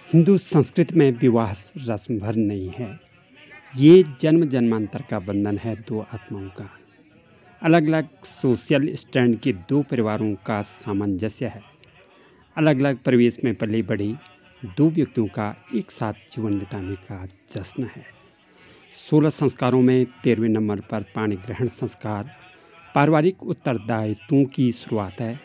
हिंदू संस्कृति में विवाह रस्म भर नहीं है। ये जन्म जन्मांतर का बंधन है दो आत्माओं का, अलग अलग सोशल स्टैंड के दो परिवारों का सामंजस्य है। अलग अलग परिवेश में पले बढ़े दो व्यक्तियों का एक साथ जीवन बिताने का जश्न है। 16 संस्कारों में 13वें नंबर पर पाणी ग्रहण संस्कार पारिवारिक उत्तरदायित्वों की शुरुआत है।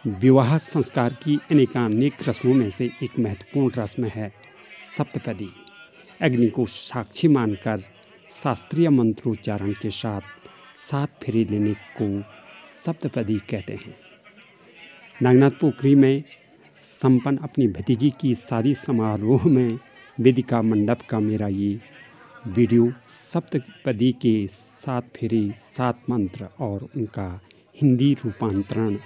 विवाह संस्कार की अनेकानेक रस्मों में से एक महत्वपूर्ण रस्म है सप्तपदी। अग्नि को साक्षी मानकर शास्त्रीय मंत्रोच्चारण के साथ 7 फेरे लेने को सप्तपदी कहते हैं। नागनाथ पोखरी में संपन्न अपनी भतीजी की शादी समारोह में वेदिका मंडप का मेरा ये वीडियो सप्तपदी के 7 फेरे, 7 मंत्र और उनका हिंदी रूपांतरण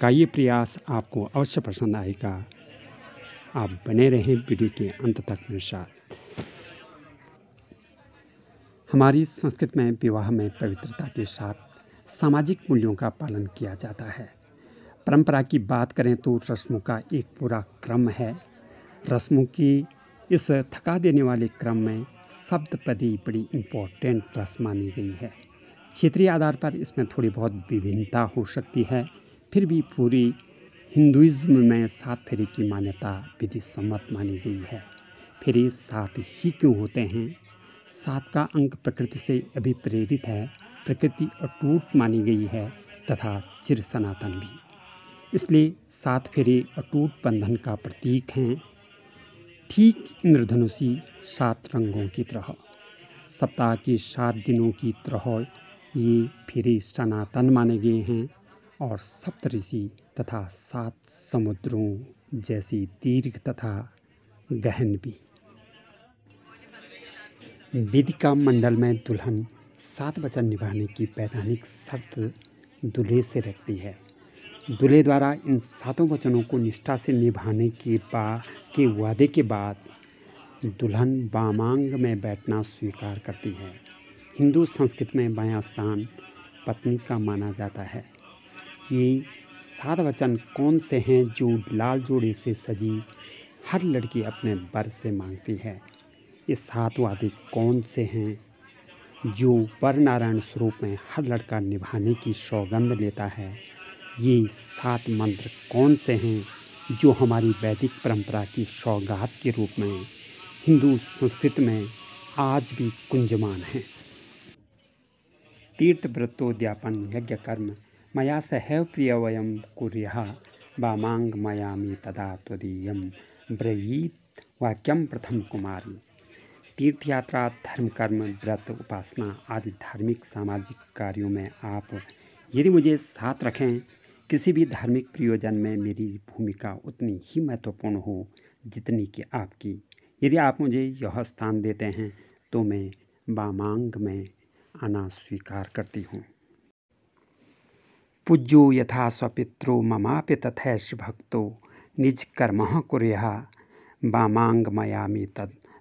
का ये प्रयास आपको अवश्य पसंद आएगा। आप बने रहें वीडियो के अंत तक मेरे साथ। हमारी संस्कृति में विवाह में पवित्रता के साथ सामाजिक मूल्यों का पालन किया जाता है। परंपरा की बात करें तो रस्मों का एक पूरा क्रम है। रस्मों की इस थका देने वाले क्रम में सप्तपदी बड़ी इम्पोर्टेंट रस्म मानी गई है। क्षेत्रीय आधार पर इसमें थोड़ी बहुत विभिन्नता हो सकती है, फिर भी पूरी हिंदुइज्म में 7 फेरे की मान्यता विधि सम्मत मानी गई है। फेरे 7 ही क्यों होते हैं? 7 का अंक प्रकृति से अभिप्रेरित है। प्रकृति अटूट मानी गई है तथा चिर सनातन भी, इसलिए 7 फेरे अटूट बंधन का प्रतीक हैं। ठीक इंद्रधनुषी 7 रंगों की तरह, सप्ताह के 7 दिनों की तरह ये फेरे सनातन माने गए हैं और सप्तऋषि तथा 7 समुद्रों जैसी दीर्घ तथा गहन भी। वेदिका मंडल में दुल्हन 7 वचन निभाने की वैधानिक शर्त दूल्हे से रखती है। दूल्हे द्वारा इन 7 वचनों को निष्ठा से निभाने के वादे के बाद दुल्हन वामांग में बैठना स्वीकार करती है। हिंदू संस्कृति में बायां स्थान पत्नी का माना जाता है। ये 7 वचन कौन से हैं जो लाल जोड़े से सजी हर लड़की अपने वर से मांगती है? ये 7 वादे कौन से हैं जो वर नारायण स्वरूप में हर लड़का निभाने की सौगंध लेता है? ये 7 मंत्र कौन से हैं जो हमारी वैदिक परंपरा की सौगात के रूप में हिंदू संस्कृति में आज भी कुंजमान हैं? तीर्थ व्रतोद्यापन यज्ञ कर्म मया सहैव प्रियवयं कुर्याः वामांग मयामि तदा त्वदीयं ब्रवीत वाक्यम प्रथम कुमारी। तीर्थ यात्रा, धर्म कर्म, व्रत, उपासना आदि धार्मिक सामाजिक कार्यों में आप यदि मुझे साथ रखें, किसी भी धार्मिक प्रयोजन में मेरी भूमिका उतनी ही महत्वपूर्ण हो जितनी कि आपकी। यदि आप मुझे यह स्थान देते हैं तो मैं वामांग में आना स्वीकार करती हूँ। पूज्यो यथा स्वपित्रो ममापि तथैष भक्तो निज कर्मः कुर्याः वामांग मयामि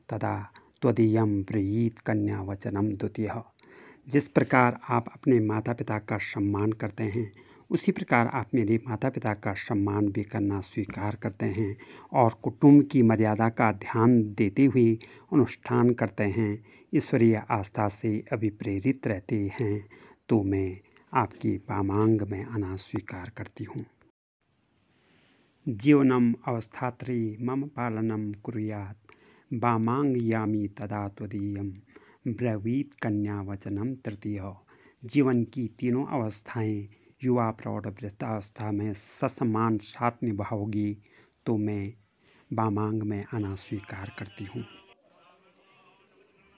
तदा त्वदीयं ब्रवीत कन्या वचनम द्वितीयः। जिस प्रकार आप अपने माता पिता का सम्मान करते हैं, उसी प्रकार आप मेरे माता पिता का सम्मान भी करना स्वीकार करते हैं और कुटुंब की मर्यादा का ध्यान देते हुए अनुष्ठान करते हैं, ईश्वरीय आस्था से अभिप्रेरित रहते हैं, तो मैं आपकी वामांग में आना स्वीकार करती हूँ। जीवनम अवस्थात्रयी मम पालनम कुर्यात् वामांग यामी तदा त्वदीयं ब्रवीत कन्या वचनम तृतीयः। जीवन की तीनों अवस्थाएं युवा, प्रौढ़, वृद्धावस्था में ससमान साथ निभाओगी तो मैं वामांग में आना स्वीकार करती हूँ।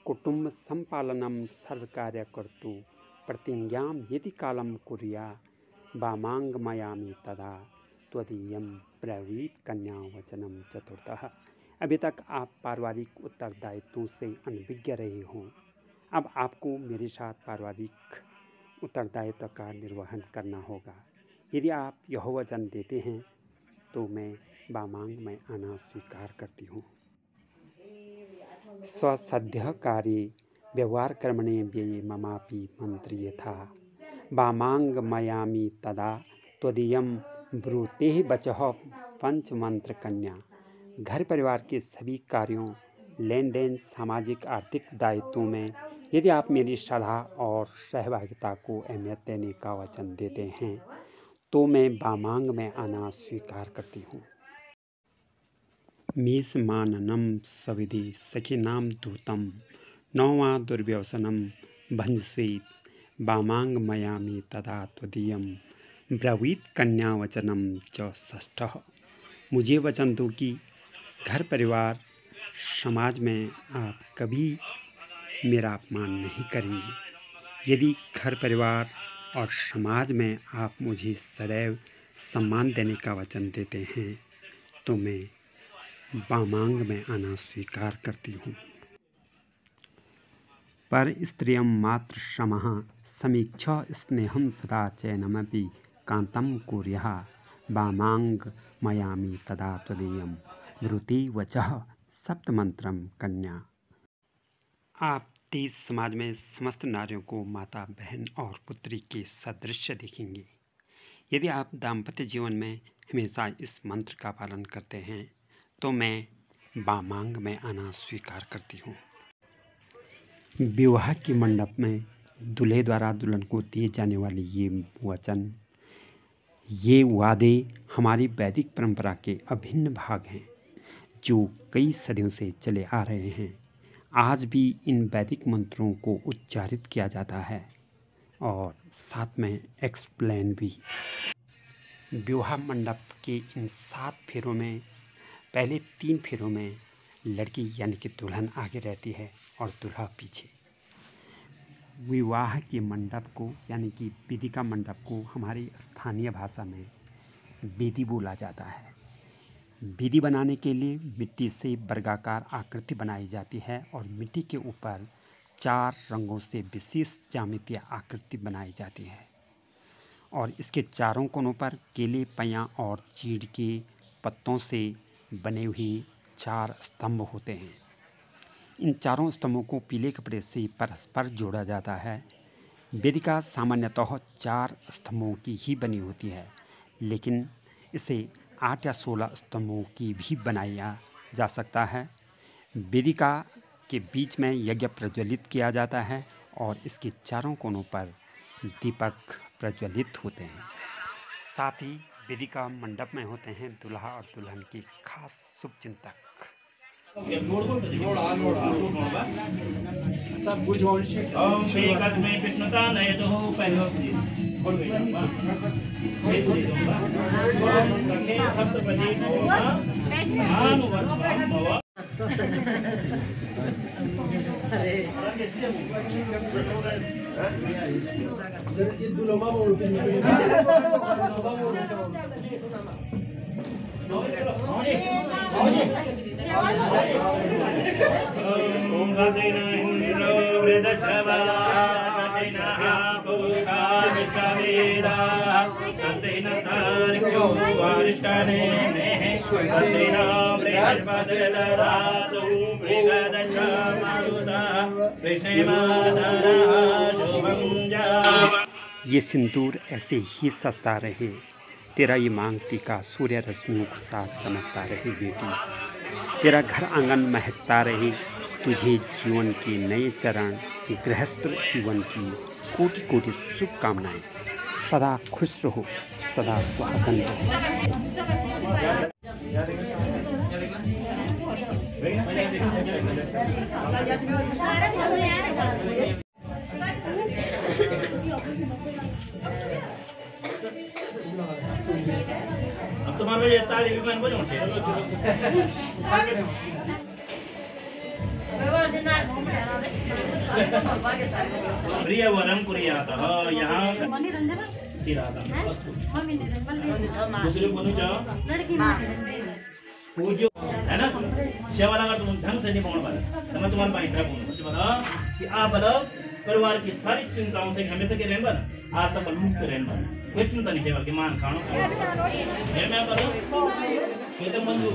कुटुंब संपालनम सर्वकार्य कर्तु प्रतिज्ञां यदि कालम कुर्या वामांग मयामि तदा त्वदीयं ब्रवीत कन्या वचनम चतुर्थः। अभी तक आप पारिवारिक उत्तरदायित्वों से अनभिज्ञ रहे हों। अब आपको मेरे साथ पारिवारिक उत्तरदायित्व का निर्वहन करना होगा। यदि आप यह वचन देते हैं तो मैं वामांग में आना स्वीकार करती हूँ। स्वसद्यः कार्ये व्यवहार कर्मणे व्यये ममापि मंत्र यथा वामांग मयामि तदा त्वदीयं ब्रूतेः वचः पंचमंत्र कन्या घर परिवार के सभी कार्यों, लेन देन, सामाजिक आर्थिक दायित्वों में यदि आप मेरी सलाह और सहभागिता को अहमियत देने का वचन देते हैं तो मैं बामांग में आना स्वीकार करती हूँ। मीसमाननम सविधि सखीनाम दूतम नौवा दुर्व्यसनम भंजसेत बामांग मयामी तदा त्वदीयम ब्रवीत कन्यावचनम च षष्ठः। मुझे वचन दो कि घर परिवार समाज में आप कभी मेरा अपमान नहीं करेंगी। यदि घर परिवार और समाज में आप मुझे सदैव सम्मान देने का वचन देते हैं तो मैं बामांग में आना स्वीकार करती हूँ। पर स्त्रियं मात्र समः समीक्ष स्नेहं सदा चैनमपि कांतं कुर्यः बामांग मयामी तदा त्वदीयं ब्रूति वचः सप्तमंत्रम कन्या। आप तेज समाज में समस्त नारियों को माता, बहन और पुत्री के सदृश देखेंगे। यदि आप दाम्पत्य जीवन में हमेशा इस मंत्र का पालन करते हैं तो मैं बामांग में आना स्वीकार करती हूँ। विवाह के मंडप में दूल्हे द्वारा दुल्हन को दिए जाने वाले ये वचन, ये वादे हमारी वैदिक परंपरा के अभिन्न भाग हैं जो कई सदियों से चले आ रहे हैं। आज भी इन वैदिक मंत्रों को उच्चारित किया जाता है और साथ में एक्सप्लेन भी। विवाह मंडप के इन 7 फेरों में पहले 3 फेरों में लड़की यानी कि दुल्हन आगे रहती है और दूल्हा पीछे। विवाह के मंडप को यानी कि वेदिका मंडप को हमारी स्थानीय भाषा में वेदी बोला जाता है। वेदी बनाने के लिए मिट्टी से वर्गाकार आकृति बनाई जाती है और मिट्टी के ऊपर 4 रंगों से विशेष ज्यामितीय आकृति बनाई जाती है और इसके चारों कोनों पर केले, पैया और चीड़ के पत्तों से बने हुए 4 स्तंभ होते हैं। इन चारों स्तंभों को पीले कपड़े से परस्पर जोड़ा जाता है। वेदिका सामान्यतः 4 स्तंभों की ही बनी होती है, लेकिन इसे 8 या 16 स्तंभों की भी बनाया जा सकता है। वेदिका के बीच में यज्ञ प्रज्वलित किया जाता है और इसके चारों कोनों पर दीपक प्रज्वलित होते हैं। साथ ही वेदिका मंडप में होते हैं दूल्हा और दुल्हन के खास शुभचिंतक। ये सिंदूर ऐसे ही सस्ता रहे, तेरा ये मांग टीका सूर्य रश्मियों के साथ चमकता रहे बेटी। तेरा घर आंगन महकता रहे, तुझे जीवन के नए चरण, गृहस्थ जीवन की कोटि कोटि शुभकामनाएं। सदा खुश रहो, सदा सुहागन रहो। अब तुम्हारे तारीफ भी मन बजाऊं प्रिय वरम कुरियातः यहाँ दूसरे बोलूं जाओ पूज्य है ना सेवा लगा तुम ढंग से निभाने वाला तो मैं तुम्हारे भाई मुझे बताओ कि आप बताओ परिवार की सारी चिंताओं से हमेशा के रहने वाला आज तक मुक्त रहने वाला कोई चिंता नहीं सेवा की मान खानो मैं बताओ ये तो मंजूर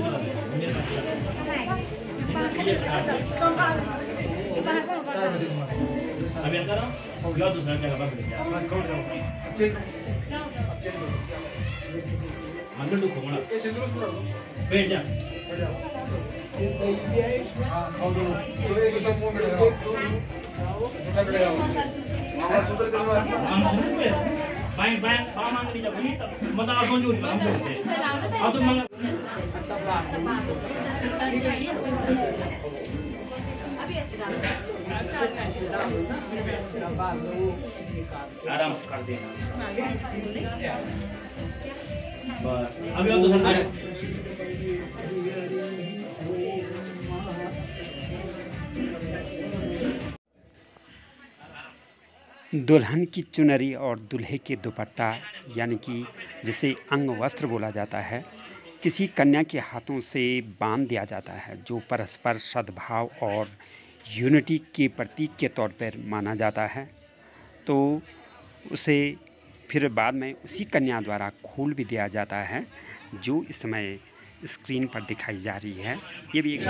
अभी करो या दूसरा जगह पर मंदिर दुख बैठ जा। Main paman di Jawa ini, masa aku juga bilang gitu. Aku mang. Adam sekali. Bas. Abi untuk sendiri. दुल्हन की चुनरी और दूल्हे के दुपट्टा यानी कि जिसे अंग वस्त्र बोला जाता है, किसी कन्या के हाथों से बांध दिया जाता है, जो परस्पर सद्भाव और यूनिटी के प्रतीक के तौर पर माना जाता है। तो उसे फिर बाद में उसी कन्या द्वारा खोल भी दिया जाता है, जो इस समय स्क्रीन पर दिखाई जा रही है। ये भी एक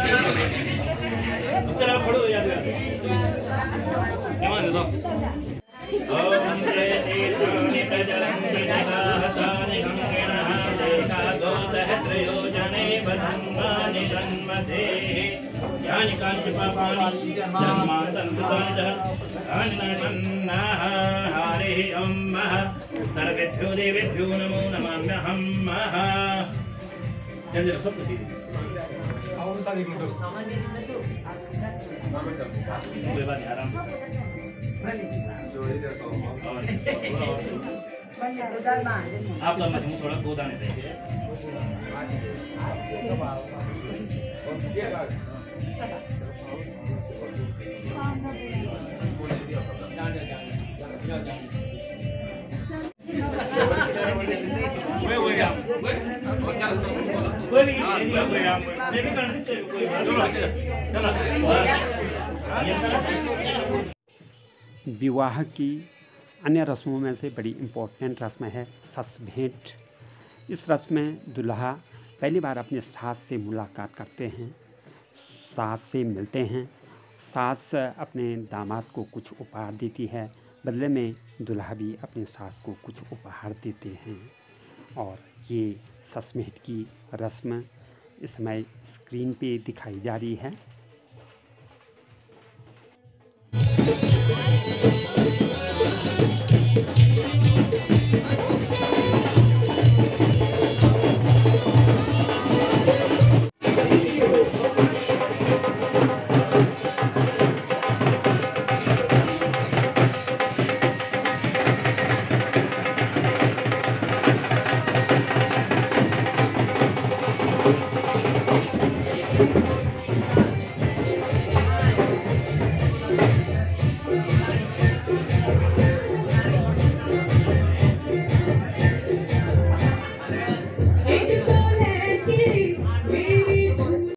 सर्वेभ्यो देवेभ्यो नमो नमाम्यहम्। जल्दी सब कुछ और सारी फोटो कोई बात नहीं, आराम आप लोग मुझे थोड़ा गोदा नहीं देंगे। विवाह की अन्य रस्मों में से बड़ी इम्पोर्टेंट रस्म है सस भेंट। इस रस्म में दूल्हा पहली बार अपने सास से मुलाकात करते हैं, सास से मिलते हैं। सास अपने दामाद को कुछ उपहार देती है, बदले में दूल्हा भी अपने सास को कुछ उपहार देते हैं। और ये सस भेंट की रस्म इस समय स्क्रीन पे दिखाई जा रही है।